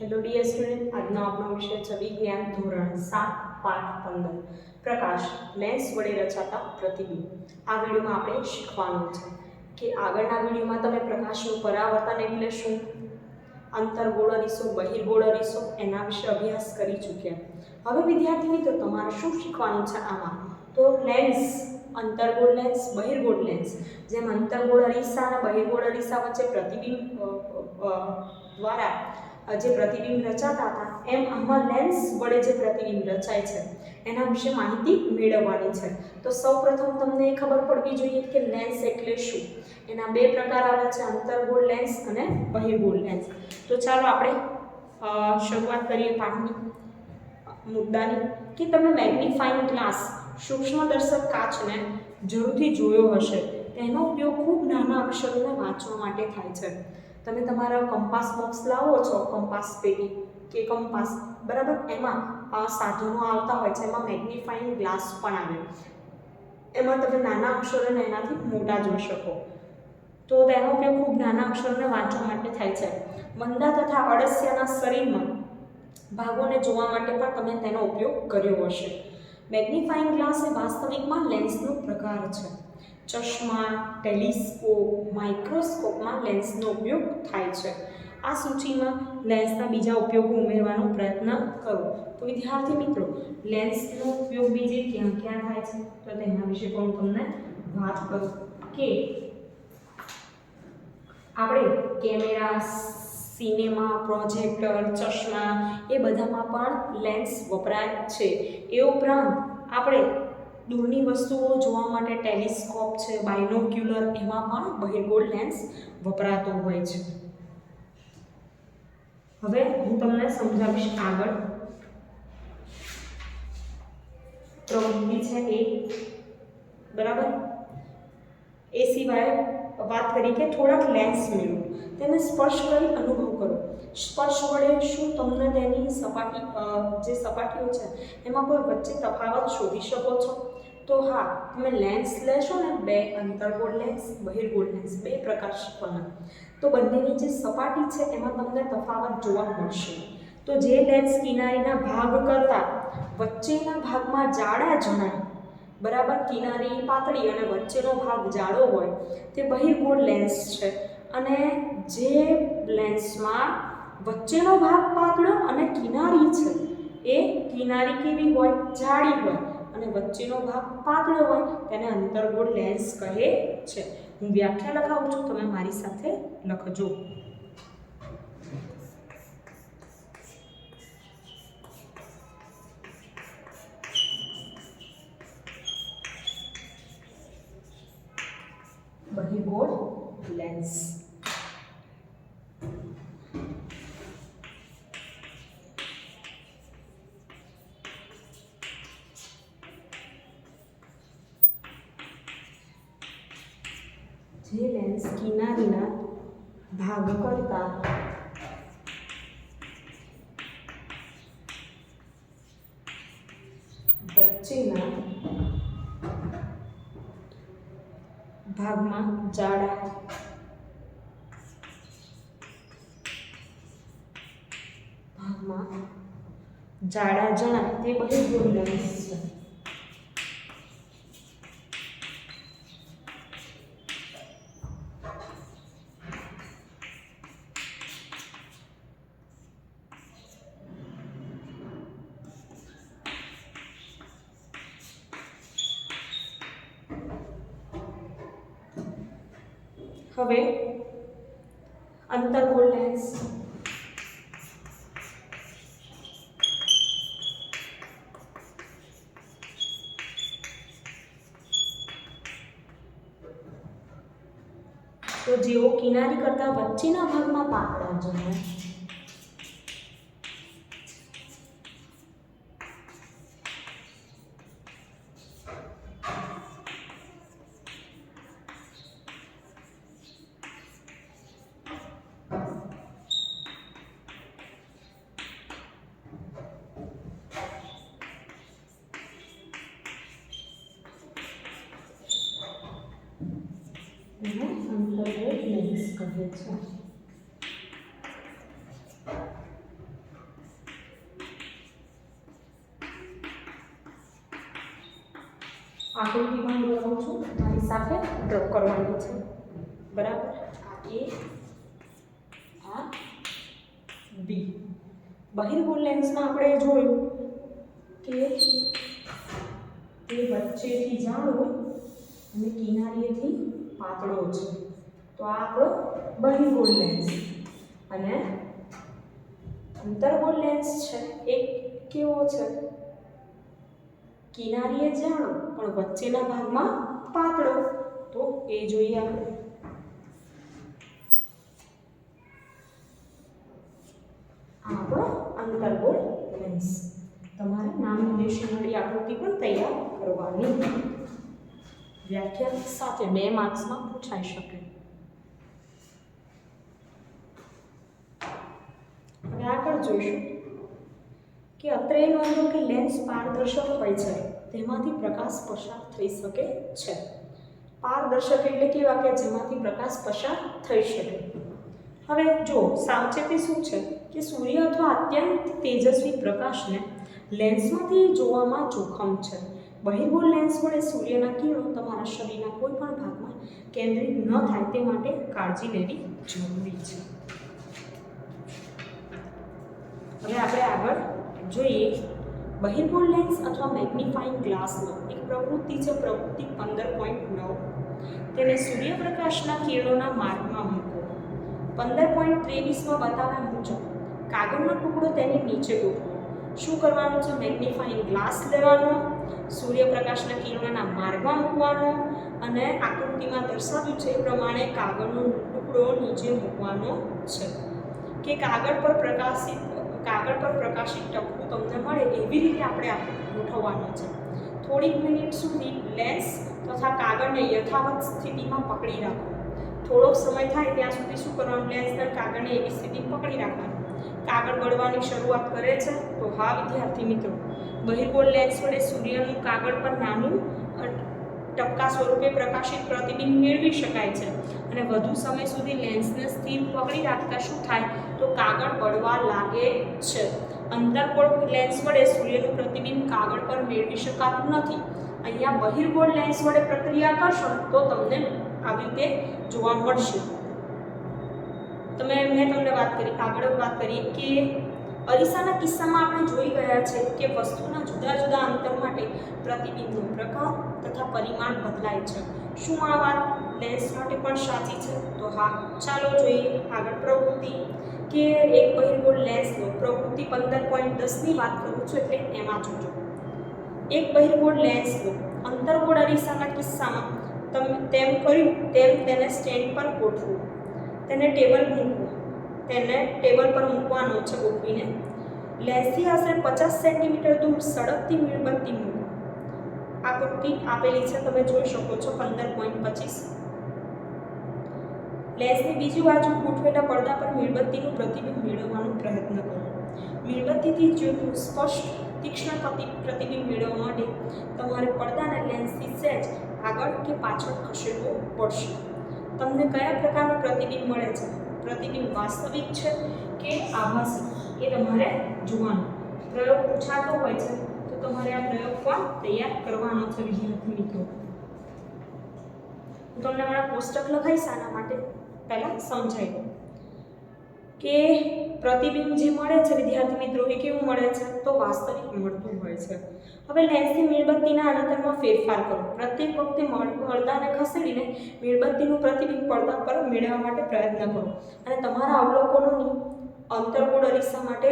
Hello dear student, આજનો આપણો વિષય છે વિજ્ઞાન ધોરણ 7 પાઠ 15 પ્રકાશ લેન્સ વડે રચાતા પ્રતિબિંબ. આ વિડીયોમાં આપણે શીખવાનું છે કે આગળના વિડીયોમાં તમે પ્રકાશનું પરાવર્તન એટલે શું, અંતર્ગોળ અરીસો, બહિર્ગોળ અરીસો એના વિશે અભ્યાસ કરી ચૂક્યા. હવે વિદ્યાર્થી મિત્રો તમારે શું શીખવાનું છે આમાં? તો લેન્સ, અંતર્ગોળ લેન્સ, બહિર્ગોળ લેન્સ. જેમ અંતર્ગોળ અરીસા અને બહિર્ગોળ અરીસા વચ્ચે પ્રતિબિંબ દ્વારા જે પ્રતિબિંબ રચાતા હતા, એમ આમાં લેન્સ વડે જે પ્રતિબિંબ રચાય છે એના વિશે માહિતી મેળવવાની છે. તો સૌપ્રથમ તમને એ ખબર પડવી જોઈએ કે લેન્સ એટલે શું. એના બે પ્રકાર આવે છે, અંતર્ગોળ લેન્સ અને બહિર્ગોળ લેન્સ. તો ચાલો આપણે શરૂઆત કરીએ પાઠની મુદ્દાની કે તમે મેગ્નીફાઇંગ ગ્લાસ, સૂક્ષ્મદર્શક કાચને જરૂરથી જોયો હશે. તેનો ઉપયોગ ખૂબ નાના અક્ષરોને વાંચવા માટે થાય છે. તમે તમારા કંપાસ બોક્સ લાવો છો, કંપાસ પેટી કે કંપાસ, બરાબર, એમાં આ સાધનો આવતા હોય છે. એમાં મેગ્નીફાઇંગ ગ્લાસ પણ આવે. એમાં તમે નાના અક્ષરોને એનાથી મોટા જોઈ શકો. તો તેનો ઉપયોગ ખૂબ નાના અક્ષરોને વાંચવા માટે થાય છે. મંદા તથા અળસિયાના શરીરમાં ભાગોને જોવા માટે પણ તમે તેનો ઉપયોગ કર્યો હશે. મેગ્નીફાઇંગ ગ્લાસ એ વાસ્તવિકમાં લેન્સનો પ્રકાર છે. ચશ્મા, ટેલિસ્કોપ, માઇક્રોસ્કોપમાં લેન્સનો ઉપયોગ થાય છે. આ સૂચિમાં લેન્સના બીજા ઉપયોગો ઉમેરવાનો પ્રયત્ન કરો. તો વિદ્યાર્થી મિત્રો, લેન્સનો ઉપયોગ બીજે ક્યાં ક્યાં થાય છે તો તેના વિશે પણ તમને વાત કરું કે આપણે કેમેરા, સિનેમા, પ્રોજેક્ટર, ચશ્મા એ બધામાં પણ લેન્સ વપરાય છે. એ ઉપરાંત આપણે દૂરની વસ્તુઓ જોવા માટે ટેલિસ્કોપ છે, બાયનોક્યુલર, એમાં પણ બહિર્ગોળ લેન્સ વપરાતો હોય છે. હવે હું તમને સમજાવીશ આગળ. પ્રવૃત્તિ છે એ, બરાબર. એ સિવાય વાત કરી કે થોડાક લેન્સ મેળવો, તેને સ્પર્શ કરી અનુભવ કરો. સ્પર્શ વડે શું તમને તેની સપાટી, જે સપાટીઓ છે એમાં કોઈ વચ્ચે તફાવત શોધી શકો છો? તો હા, તમે લેન્સ લેશો ને, બે અંતર્ગોળ લેન્સ, બહિર્ગોળ લેન્સ, બે પ્રકાર શીખવાના. તો બંનેની જે સપાટી છે એમાં તમને તફાવત જોવા મળશે. તો જે લેન્સ કિનારીના ભાગ કરતાં વચ્ચેના ભાગમાં જાડા જણાય, બરાબર, કિનારી પાતળી અને વચ્ચેનો ભાગ જાડો હોય, તે બહિર્ગોળ લેન્સ છે. અને જે લેન્સમાં વચ્ચેનો ભાગ પાતળો અને કિનારી છે, એ કિનારી કેવી હોય? જાડી હોય, અને વચ્ચેનો ભાગ પાતળો હોય, તેને અંતર્ગોળ લેન્સ કહે છે. હું વ્યાખ્યા લખાવું છું, તમે મારી સાથે લખજો. બહિર્ગોળ લેન્સ. જે લેન્સ કિનારીના ભાગ કરતા વચ્ચેના ભાગમાં જાડા જણાય, તે બહિર્ગોળ લેન્સ છે. હવે અંતર્ગોળ લેન્સ. તો જેઓ કિનારી કરતા વચ્ચેના ભાગમાં પાતળા જણાય, એને અંતર્ગોળ લેન્સ કહે છે. આકૃતિ પણ દોરાવું છું, મારી સાથે ડ્રો કરવાની છે, બરાબર. આ એ, આ બી. બહિર્ગોળ લેન્સમાં આપણે જોયું કે તે વચ્ચેથી જાડો અને કિનારીએથી પાતળો છે, તો આ આપણો બહિર્ગોળ લેન્સ. અને અંતર્ગોળ લેન્સ છે એ કેવો છે? કિનારીએ જાડો પણ વચ્ચેના ભાગમાં પાતળો, તો એ જોઈએ આપણે. આ આપણો અંતર્ગોળ લેન્સ. તમારે નામ નિર્દેશનવાળી આકૃતિ પણ તૈયાર કરવાની, વ્યાખ્યા સાથે 2 માર્ક્સમાં પૂછાઈ શકે. હવે આગળ જોઈશું કે અત્રે નોંધો કે લેન્સ પારદર્શક હોય છે, તેમાંથી પ્રકાશ પસાર થઈ શકે છે. પારદર્શક એટલે કેવા કે જેમાંથી પ્રકાશ પસાર થઈ શકે. હવે જો સાવચેતી શું છે કે સૂર્ય અથવા અત્યંત તેજસ્વી પ્રકાશને લેન્સમાંથી જોવામાં જોખમ છે. બહિર્ગોળ લેન્સ વડે સૂર્યના કિરણો તમારા શરીરના કોઈ પણ ભાગમાં કેન્દ્રિત ન થાય તે માટે કાળજી લેવી જરૂરી છે. હવે આપણે આગળ જોઈએ બહિર્ગોળ લેન્સ અથવા મેગ્નિફાઇંગ ગ્લાસનો એક પ્રવૃત્તિ છે, પ્રવૃત્તિ 15.9. તેને સૂર્યપ્રકાશના કિરણોના માર્ગમાં મૂકો. 15.23માં બતાવ્યા મુજબ કાગળનો ટુકડો તેની નીચે ગોઠવો. શું કરવાનું છે? મેગ્નિફાઇંગ ગ્લાસ લેવાનો, સૂર્યપ્રકાશના કિરણોના માર્ગમાં મૂકવાનો અને આકૃતિમાં દર્શાવ્યું છે એ પ્રમાણે કાગળનો ટુકડો નીચે મૂકવાનો છે કે કાગળ પર પ્રકાશિત ટપકું તમને મળે એવી રીતે આપણે ગોઠવવાનો છે. થોડીક મિનિટ સુધી લેન્સ તથા કાગળને યથાવત સ્થિતિમાં પકડી રાખો. થોડોક સમય થાય ત્યાં સુધી શું કરવાનું? લેન્સ અને કાગળને એવી સ્થિતિમાં પકડી રાખવાનું. કાગળ બળવાની શરૂઆત કરે છે, તો હા વિદ્યાર્થી મિત્રો, બહિર્ગોળ લેન્સ વડે સૂર્યનું કાગળ પર નાનું ટપકા સ્વરૂપે પ્રકાશિત પ્રતિબિંબ મેળવી શકાય છે. અને વધુ સમય સુધી લેન્સને સ્થિર પકડી રાખતા શું થાય? તો કાગળ બળવા લાગે છે. અંતર્ગોળ લેન્સ વડે સૂર્યનું પ્રતિબિંબ કાગળ પર મેળવી શકાતું નથી. અહીંયા બહિર્ગોળ લેન્સ વડે પ્રક્રિયા કરશો તો તમને આવી રીતે જોવા મળશે. મેં તમને આગળ વાત કરી કે અરીસાના કિસ્સામાં આપણે જોઈ ગયા છે કે વસ્તુના જુદા જુદા અંતર માટે પ્રતિબિંબનો પ્રકાર તથા પરિમાણ બદલાય છે. શું આ વાત લેન્સ માટે પણ સાચી છે? તો હા, ચાલો જોઈએ આગળ પ્રવૃત્તિ કે એક બહિર્ગોળ લેન્સનો પ્રવૃત્તિ 15.10ની વાત કરું છું એટલે એમાં જોજો. એક બહિર્ગોળ લેન્સનો અંતર્ગોળ અરીસાના કિસ્સામાં તેમ કર્યું તેમ તેને સ્ટેન્ડ પર ગોઠવો. તેને ટેબલ પર મૂકવાનો છે ગોઠવીને. લેન્સથી આશરે 50 સેન્ટીમીટર દૂર સળગતી મીણબત્તી મૂકો. આકૃતિ આપેલી છે, તમે જોઈ શકો છો 15.25. લેન્સની બીજી બાજુ ગોઠવેલા પડદા પર મીણબત્તીનું પ્રતિબિંબ મેળવવાનો પ્રયત્ન કરો. મીણબત્તીથી જોતું સ્પષ્ટ તીક્ષ્ણ પ્રતિબિંબ મેળવવા માટે તમારે પડદાને લેન્સથી સહેજ આગળ કે પાછળ ખસેડવો પડશે. તમને કયા પ્રકારનું પ્રતિબિંબ મળે છે? પ્રતિબિંબ વાસ્તવિક છે કે આભાસી એ તમારે જોવાનું. પ્રયોગ પૂછાતો હોય છે તો તમારે આ પ્રયોગ પણ તૈયાર કરવાનો છે વિદ્યાર્થી મિત્રો. હું તમને હમણાં કોષ્ટક લખાઈશ આના માટે, પહેલાં સમજાવી દઉં કે પ્રતિબિંબ જે મળે છે વિદ્યાર્થી મિત્રો એ કેવું મળે છે? તો વાસ્તવિક મળતું હોય છે. હવે લેન્સથી મીણબત્તીના અંતરમાં ફેરફાર કરો. પ્રત્યેક વખતે પડદાને ખસેડીને મીણબત્તીનું પ્રતિબિંબ પડદા પર મેળવવા માટે પ્રયત્ન કરો. અને તમારા અવલોકનોની અંતર્ગોળ અરીસા માટે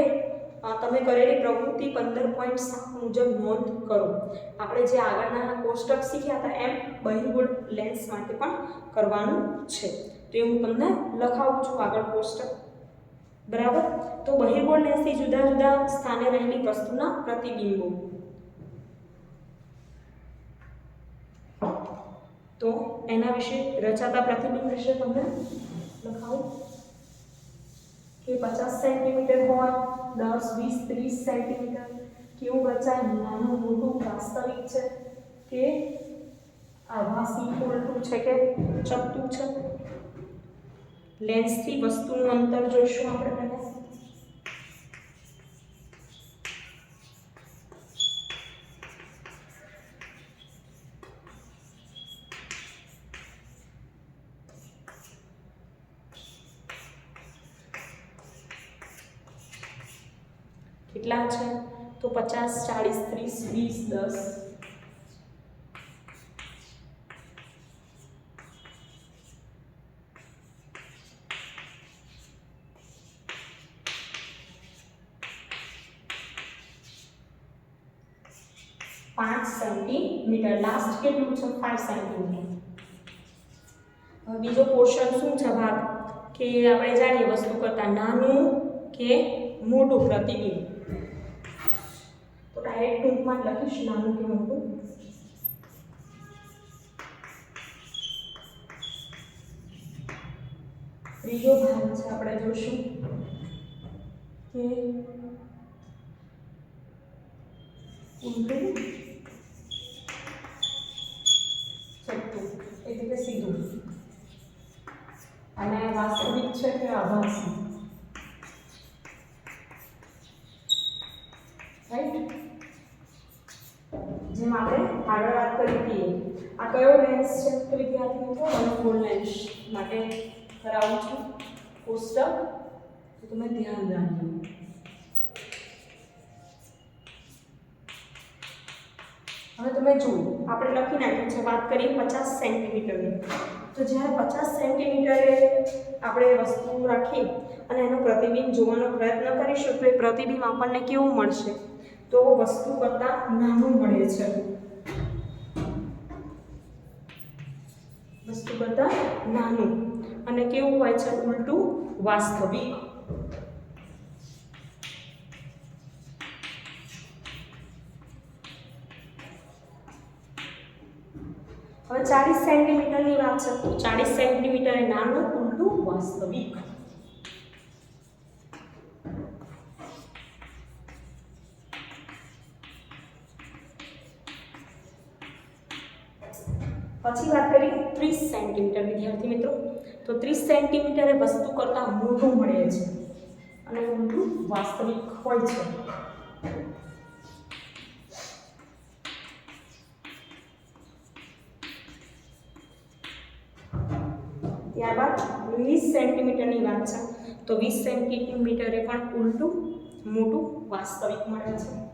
તમે કરેલી પ્રવૃત્તિ 15.7 મુજબ નોંધ કરો. આપણે જે આગળના કોષ્ટક શીખ્યા હતા એમ બહિર્ગોળ લેન્સ માટે પણ કરવાનું છે. તો હું તમને લખાવું છું આગળ કોષ્ટક, બરાબર. તો બહિર્ગોળ લેન્સથી જુદા જુદા સ્થાને રહેલી વસ્તુના પ્રતિબિંબો. તો એના વિશે રચાતા પ્રતિબિંબ વિશે તમને લખાવું કે 50 સેન્ટીમીટર હોય, 10, 20, 30 સેન્ટીમીટર કેવું રચાય? નાનું મોટું વાસ્તવિક છે કે આભાસી ઉલટું છે કે ચપટું છે? લેન્સથી વસ્તુનું અંતર જોઈશું આપણે પહેલા. કેટલા છે તો 50 40 30 20 10 5 સેન્ટીમીટર લાસ્ટ કેટલું છે 5 સેન્ટીમીટર હવે બીજો પોર્શન શું છે ભાગ કે આપણે જાણીએ વસ્તુ કરતાં નાનું કે મોટું પ્રતિબિંબ તો ડાયરેક્ટ ટૂંકમાં લખીશ નાનું કે મોટું ત્રીજો ભાગ છે આપણે જોશું કે ઊંધું ચપટું એટલે કે સીધું અને વાસ્તવિક છે કે આભાસી રાઈટ જેમ આપણે આગળ વાત કરી હતી આ કયો લેન્સ છે તો વિદ્યાર્થી મિત્રો અનુકૂળ લેન્સ માટે કરાવું છું કોષ્ટક તો તમે ધ્યાન રાખજો હવે તમે જુઓ આપણે લખી નાખ્યું છે વાત કરીએ 50 સેન્ટીમીટરની તો જ્યારે 50 સેન્ટીમીટરે આપણે વસ્તુ રાખી અને એનો પ્રતિબિંબ જોવાનો પ્રયત્ન કરીશું તો એ પ્રતિબિંબ આપણને કેવું મળશે તો વસ્તુ કરતાં નાનું મળે છે વસ્તુ કરતાં નાનું અને કેવું હોય છે ઉલટું વાસ્તવિક હવે 40 સેન્ટીમીટરની વાત છે તો 40 સેન્ટીમીટર એ નાનું ઉલટું વાસ્તવિક પછી વાત કરીએ 30 સેન્ટીમીટર વિદ્યાર્થી મિત્રો તો 30 સેન્ટીમીટર એ વસ્તુ કરતાં મોટું મળે છે અને ઉલટું વાસ્તવિક હોય છે ત્યારબાદ 20 સેન્ટીમીટરની વાત છે તો 20 સેન્ટીમીટરે પણ ઉલટું મોટું વાસ્તવિક મળે છે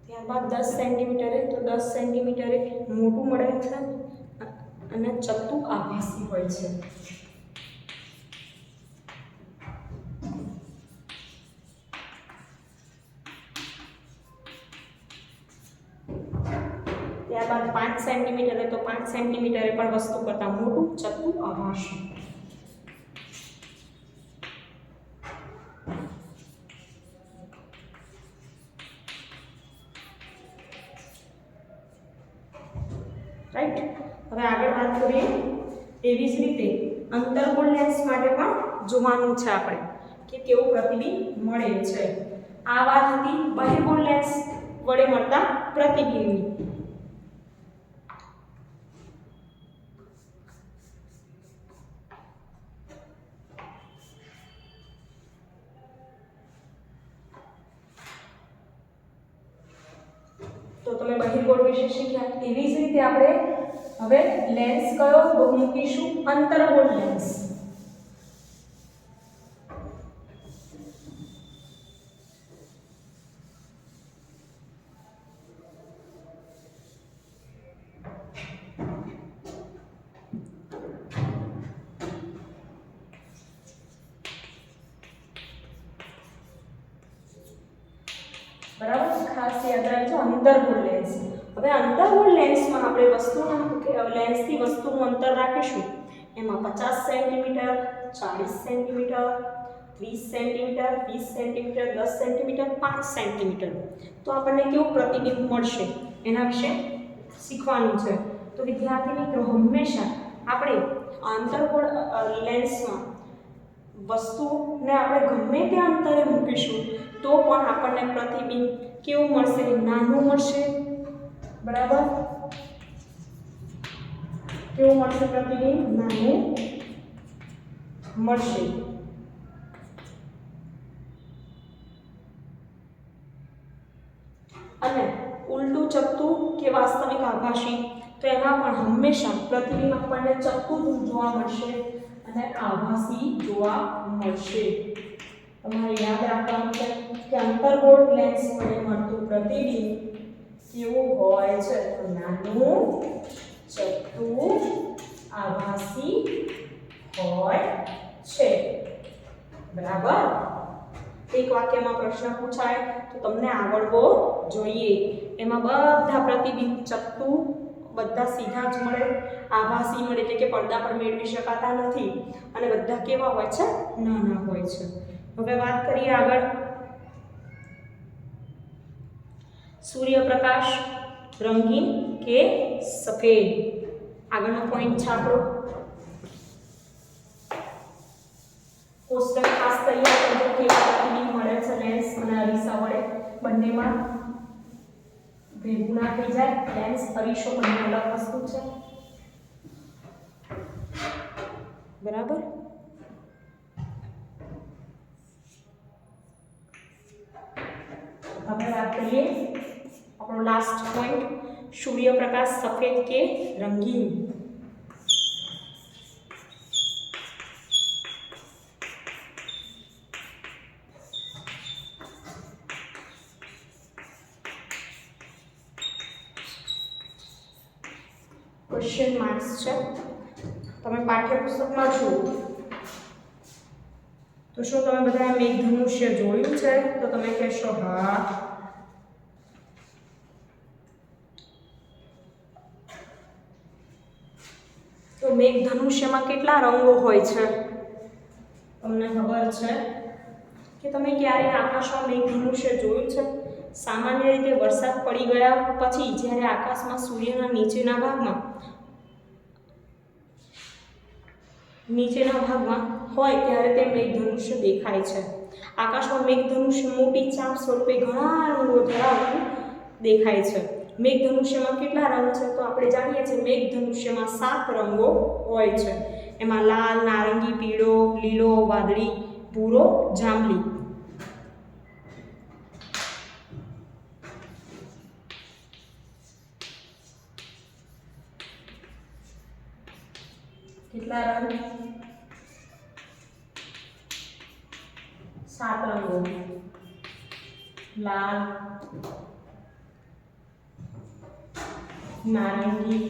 ત્યારબાદ 10 સેન્ટીમીટરે તો 10 સેન્ટીમીટરે મોટું મળે છે અને ચપટું આભાસી હોય છે ત્યારબાદ 5 સેન્ટીમીટરે તો 5 સેન્ટીમીટરે પણ વસ્તુ કરતાં મોટું ચપટું આભાસી રાઈટ હવે આગળ વાત કરીએ એવી જ રીતે અંતર્ગોળ લેન્સ માટે પણ જોવાનું છે આપણે કે કેવું પ્રતિબિંબ મળે છે આ વાત હતી બહિર્ગોળ લેન્સ વડે મળતા પ્રતિબિંબની તો તમે બહિર્ગોળ વિશે શીખ્યા એવી જ રીતે આપણે હવે લેન્સ કયો મૂકીશું અંતર્ગોળ લેન્સ બરાબર ખાસ યાદ રાખજો અંતર્ગોળ લેન્સ હવે અંતર્ગોળ લેન્સમાં આપણે લેન્સથી વસ્તુનું અંતર રાખીશું એમાં 50 centimetre 40 centimetre 30 centimetre 20 centimetre 10 centimetre 5 centimetre તો આપણને કેવું પ્રતિબિંબ મળશે એના વિશે શીખવાનું છે તો વિદ્યાર્થી મિત્રો હંમેશા આપણે અંતર્ગોળ લેન્સમાં વસ્તુને આપણે ગમે તે અંતરે મૂકીશું તો પણ આપણને પ્રતિબિંબ કેવું મળશે નાનું મળશે બરાબર કેવું મળશે પ્રતિબિંબ નાનું મળશે અને ઉલટું ચપટું કે વાસ્તવિક આભાસી? તો એમાં પણ હંમેશા પ્રતિબિંબ આપણને ચપટું જોવા મળશે અને આભાસી જોવા મળશે. તમારે યાદ રાખવાનું છે કે અંતર્ગોળ લેન્સ વડે મળતું પ્રતિબિંબ કેવું હોય છે? તો નાનું, ચપટું, આભાસી હોય છે. બરાબર. એક વાક્યમાં પ્રશ્ન પૂછાય તો તમને આવડવો જોઈએ. એમાં બધા પ્રતિબિંબ ચપટું, બધા સીધા જ મળે, આભાસી મળે એટલે કે પડદા પર મેળવી શકાતા નથી અને બધા કેવા હોય છે? નાના હોય છે. હવે વાત કરીએ આગળ. સૂર્યપ્રકાશ રંગીન કે સફેદ? આગળનો પોઈન્ટ છે આપણો. કોષ્ટક ખાસ તૈયાર કરજો કેવા પ્રતિબિંબ મળે છે લેન્સ અને અરીસા વડે. બંનેમાં ભેગું ના થઈ જાય. લેન્સ, અરીસો બંને અલગ વસ્તુ છે. બરાબર. હવે વાત કરીએ આપણો લાસ્ટ પોઈન્ટ, સૂર્યપ્રકાશ સફેદ કે રંગીન? ક્વેશ્ચન માર્ક્સ છે. તમે પાઠ્યપુસ્તકમાં જુઓ તો શું તમે બધા મેઘધનુષ્ય જોયું છે? તો તમે કહેશો હા. તો મેઘધનુષ્યમાં કેટલા રંગો હોય છે? તમને ખબર છે કે તમે ક્યારે આકાશમાં મેઘધનુષ્ય જોયું છે? સામાન્ય રીતે વરસાદ પડી ગયા પછી જ્યારે આકાશમાં સૂર્યના નીચેના ભાગમાં હોય ત્યારે તે મેઘધનુષ્ય દેખાય છે. આકાશમાં મેઘધનુષ્ય મોટી ચાપ સ્વરૂપે ઘણા રંગો ધરાવતું દેખાય છે. મેઘધનુષ્યમાં કેટલા રંગ છે? તો આપણે જાણીએ છીએ મેઘધનુષ્યમાં 7 રંગો હોય છે. એમાં લાલ, નારંગી, પીળો, લીલો, વાદળી, ભૂરો, જાંબલી. કેટલા રંગ? 7 રંગો. લાલ, નારંગી,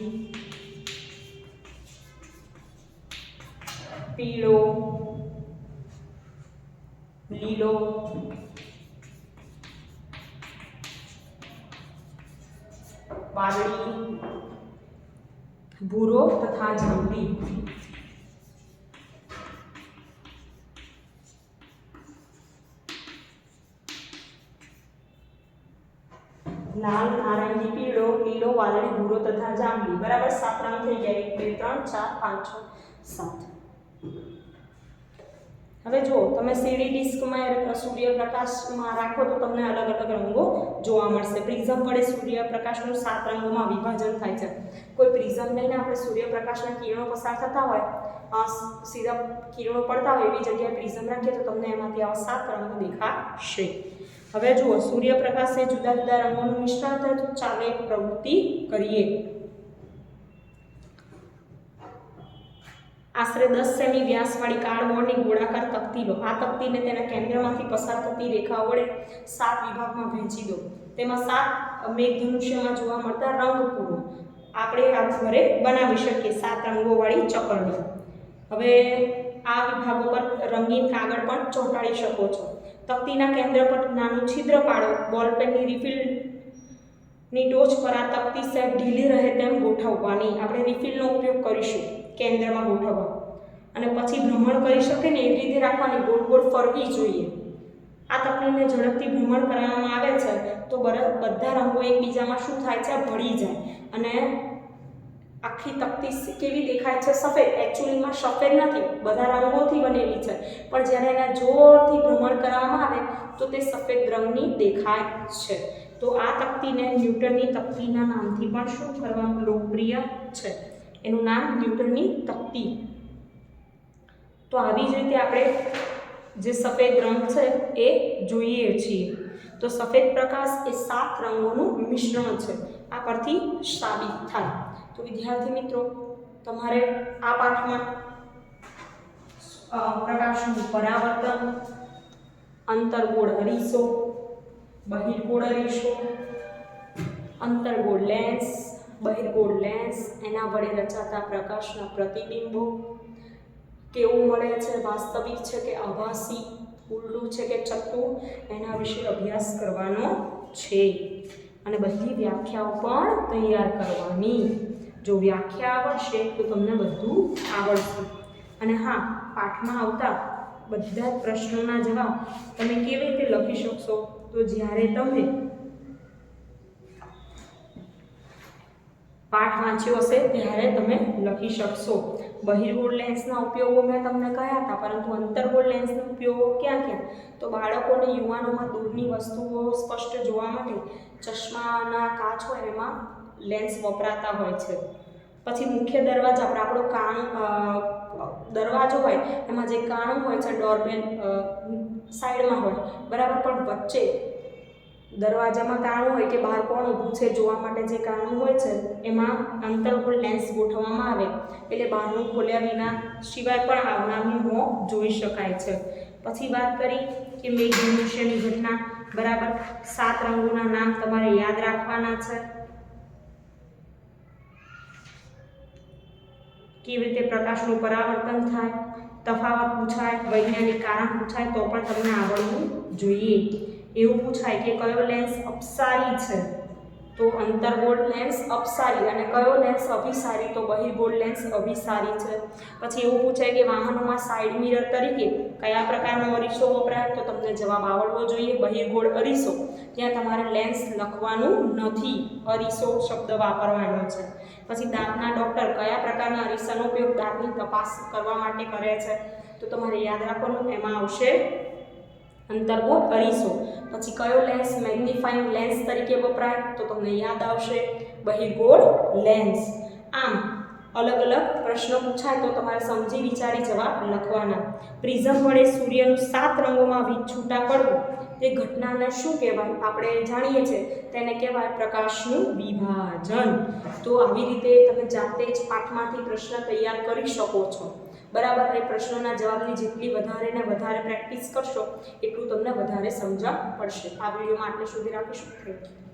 પીળો, લીલો, વાદળી, ભૂરો તથા જાંબલી. લાલ, નારંગી, પીળો, લીલો, વાદળી, ભૂરો તથા જાંબલી. બરાબર. 7 રંગ થઈ ગયા. 1 2 3 4 5 6 7. હવે જો તમે સીડી ડિસ્કમાં સૂર્યપ્રકાશમાં રાખો તો તમને અલગ અલગ રંગો જોવા મળશે. પ્રિઝમ વડે સૂર્યપ્રકાશનું 7 રંગોમાં વિભાજન થાય છે. કોઈ પ્રિઝમ લઈને આપણે સૂર્યપ્રકાશના કિરણો પસાર થતા હોય, સીધા કિરણો પડતા હોય એવી જગ્યાએ પ્રિઝમ રાખીએ તો તમને એમાંથી આવા 7 રંગો દેખાશે. હવે જુઓ, સૂર્યપ્રકાશ એ જુદા જુદા રંગોનું મિશ્રણ થાય તો ચાલો એક પ્રવૃત્તિ કરીએ. આશરે 10 સેમી વ્યાસવાળી કાર્ડબોર્ડની ગોળાકાર તકતી લો. આ તકતીને તેના કેન્દ્રમાંથી પસાર થતી રેખાઓ વડે 7 વિભાગમાં વહેંચી દો. તેમાં 7 મેઘધનુષ્યમાં જોવા મળતા રંગ પૂરો. આપણે આ ઘરે બનાવી શકીએ 7 રંગોવાળી ચકરડી. હવે આ વિભાગો પર રંગીન કાગળ પણ ચોંટાડી શકો છો. તકતીના કેન્દ્ર પર નાનું છિદ્ર પાડો. બોલપેનની રિફિલની ટોચ પર આ તકતી સેટ ઢીલી રહે તેમ ગોઠવવાની. આપણે રિફિલનો ઉપયોગ કરીશું કેન્દ્રમાં ગોઠવવા, અને પછી ભ્રમણ કરી શકે ને એવી રીતે રાખવાની, ગોળ ગોળ ફરવી જોઈએ. આ તકતીને ઝડપથી ભ્રમણ કરવામાં આવે છે તો બધા રંગો એકબીજામાં શું થાય છે? ભળી જાય અને આખી તકતી કેવી દેખાય છે? સફેદ. એકચ્યુઅલીમાં સફેદ નથી, બધા રંગોથી બનેલી છે, પણ જ્યારે એને જોરથી ભ્રમણ કરવામાં આવે તો તે સફેદ રંગની દેખાય છે. તો આ તકતીને ન્યૂટનની તકતીના નામથી પણ શું કરવામાં લોકપ્રિય છે? એનું નામ ન્યૂટનની તકતી. તો આવી જ રીતે આપણે જે સફેદ રંગ છે એ જોઈએ છીએ. તો સફેદ પ્રકાશ એ 7 રંગોનું મિશ્રણ છે. આ પરથી સાબિત થાય. તો વિદ્યાર્થી મિત્રો, તમારે આ પાઠમાં પ્રકાશનું પરાવર્તન, અંતર્ગોળ અરીસો, બહિર્ગોળ અરીસો, અંતર્ગોળ લેન્સ, બહિર્ગોળ લેન્સ, એના વડે રચાતા પ્રકાશના પ્રતિબિંબો, કેવું મળે છે, વાસ્તવિક છે કે આભાસી, ઉલટું છે કે ચત્તું, એના વિશે અભ્યાસ કરવાનો છે. અને બધી વ્યાખ્યાઓ પણ તૈયાર કરવાની. જો વ્યાખ્યા આવડશે તો તમને બધું આવડશે. અને હા, પાઠમાં આવતા બધા જ પ્રશ્નોના જવાબ તમે કેવી રીતે લખી શકશો? તો જ્યારે તમે પાઠ વાંચ્યો હશે ત્યારે તમે લખી શકશો. બહિર્ગોળ લેન્સના ઉપયોગો મેં તમને કહ્યા હતા, પરંતુ અંતર્ગોળ લેન્સના ઉપયોગો ક્યાં ક્યાં? તો બાળકોને યુવાનોમાં દૂરની વસ્તુઓ સ્પષ્ટ જોવા માટે ચશ્માના કાચ હોય એમાં લેન્સ વપરાતા હોય છે. પછી મુખ્ય દરવાજા પર આપણો દરવાજો હોય એમાં જે કાણું હોય છે, ડોરબેલ સાઈડમાં હોય બરાબર, પણ વચ્ચે દરવાજામાં કાણું હોય કે બહાર કોણ ઊભું છે જોવા માટે જે કાણું હોય છે એમાં અંતર્ગોળ લેન્સ ગોઠવવામાં આવે એટલે બહારનું ખોલ્યા વિના સિવાય પણ આવનારનું મોં જોઈ શકાય છે. પછી વાત કરી કે મેઘધનુષ્યની ઘટના, બરાબર. 7 રંગોના નામ તમારે યાદ રાખવાના છે. કેવી રીતે પ્રકાશનું પરાવર્તન થાય, તફાવત પૂછાય, વૈજ્ઞાનિક કારણ પૂછાય તો પણ તમને આવડવું જોઈએ. એવું પૂછાય કે કયો લેન્સ અપસારી છે, તો અંતર્ગોળ લેન્સ અપસારી, અને કયો લેન્સ અભિસારી, તો બહિર્ગોળ લેન્સ અભિસારી છે. પછી એવું પૂછાય કે વાહનોમાં સાઇડ મિરર તરીકે કયા પ્રકારનો અરીસો વપરાય, તો તમને જવાબ આવડવો જોઈએ બહિર્ગોળ અરીસો. ત્યાં તમારે લેન્સ લખવાનું નથી, અરીસો શબ્દ વાપરવાનો છે. પછી દાંતના ડૉક્ટર કયા પ્રકારના અરીસાનો ઉપયોગ દાંતની તપાસ કરવા માટે કરે છે, તો તમારે યાદ રાખવાનું, એમાં આવશે અંતર્ગોળ અરીસો. પછી કયો લેન્સ મેગ્નિફાઇંગ લેન્સ તરીકે વપરાય, તો તમને યાદ આવશે બહિર્ગોળ લેન્સ. આમ અલગ અલગ પ્રશ્નો પૂછાય તો તમારે સમજી વિચારી જવાબ લખવાના. પ્રિઝમ વડે સૂર્યનું 7 રંગોમાં વીજ છૂટા પડવું તે ઘટનાને શું કહેવાય? આપણે જાણીએ છીએ તેને કહેવાય પ્રકાશનું વિભાજન. તો આવી રીતે તમે જાતે જ પાઠમાંથી પ્રશ્ન તૈયાર કરી શકો છો, બરાબર. એ પ્રશ્નોના જવાબની જેટલી વધારે ને વધારે પ્રેક્ટિસ કરશો એટલું તમને વધારે સમજણ પડશે. આ વિડીયોમાં આટલે સુધી રાખીશું. Thank you.